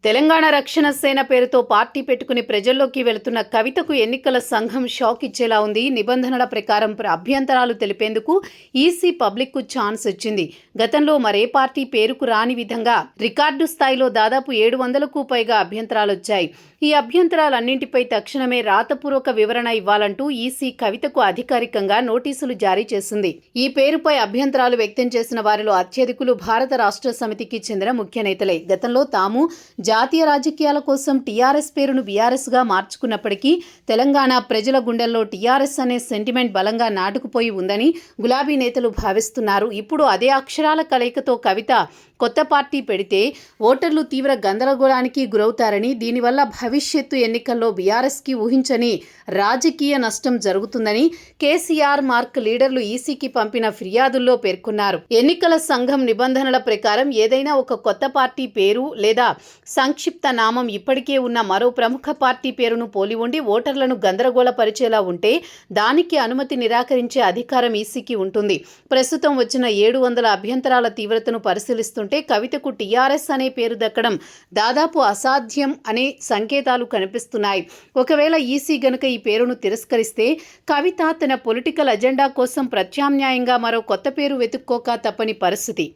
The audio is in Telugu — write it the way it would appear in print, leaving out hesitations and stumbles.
తెలంగాణ రక్షణ సేన పేరుతో పార్టీ పెట్టుకుని ప్రజల్లోకి వెళుతున్న కవితకు ఎన్నికల సంఘం షాక్ ఇచ్చేలా ఉంది. నిబంధనల ప్రకారం అభ్యంతరాలు తెలిపేందుకు ఈసీ పబ్లిక్ కు ఛాన్స్ ఇచ్చింది. గతంలో మరే పార్టీ పేరుకు రాని విధంగా రికార్డు స్థాయిలో దాదాపు 700కు పైగా అభ్యంతరాలొచ్చాయి. ఈ అభ్యంతరాలన్నింటిపై తక్షణమే రాతపూర్వక వివరణ ఇవ్వాలంటూ ఈసీ కవితకు అధికారికంగా నోటీసులు జారీ చేసింది. ఈ పేరుపై అభ్యంతరాలు వ్యక్తం చేసిన వారిలో అత్యధికులు భారత రాష్ట్ర సమితికి చెందిన ముఖ్య నేతలే. గతంలో తాము జాతీయ రాజకీయాల కోసం టీఆర్ఎస్ పేరును బీఆర్ఎస్ గా మార్చుకున్నప్పటికీ తెలంగాణ ప్రజల గుండెల్లో టీఆర్ఎస్ అనే సెంటిమెంట్ బలంగా నాటుకుపోయి ఉందని గులాబీ నేతలు భావిస్తున్నారు. ఇప్పుడు అదే అక్షరాల కలయికతో కవిత కొత్త పార్టీ పెడితే ఓటర్లు తీవ్ర గందరగోళానికి గురవుతారని, దీనివల్ల భవిష్యత్తు ఎన్నికల్లో బీఆర్ఎస్కి ఊహించని రాజకీయ నష్టం జరుగుతుందని కేసీఆర్ మార్క్ లీడర్లు ఈసీకి పంపిన ఫిర్యాదుల్లో పేర్కొన్నారు. ఎన్నికల సంఘం నిబంధనల ప్రకారం ఏదైనా ఒక కొత్త పార్టీ పేరు లేదా సంక్షిప్త నామం ఇప్పటికే ఉన్న మరో ప్రముఖ పార్టీ పేరును పోలి ఉండి ఓటర్లను గందరగోళపరిచేలా ఉంటే దానికి అనుమతి నిరాకరించే అధికారం ఈసీకి ఉంటుంది. ప్రస్తుతం వచ్చిన 700 అభ్యంతరాల తీవ్రతను పరిశీలిస్తుంటే కవితకు టీఆర్ఎస్ అనే పేరు దక్కడం దాదాపు అసాధ్యం అనే సంకేతాలు కనిపిస్తున్నాయి. ఒకవేళ ఈసీ గనుక ఈ పేరును తిరస్కరిస్తే కవిత తన పొలిటికల్ అజెండా కోసం ప్రత్యామ్నాయంగా మరో కొత్త పేరు వెతుక్కోక తప్పని పరిస్థితి.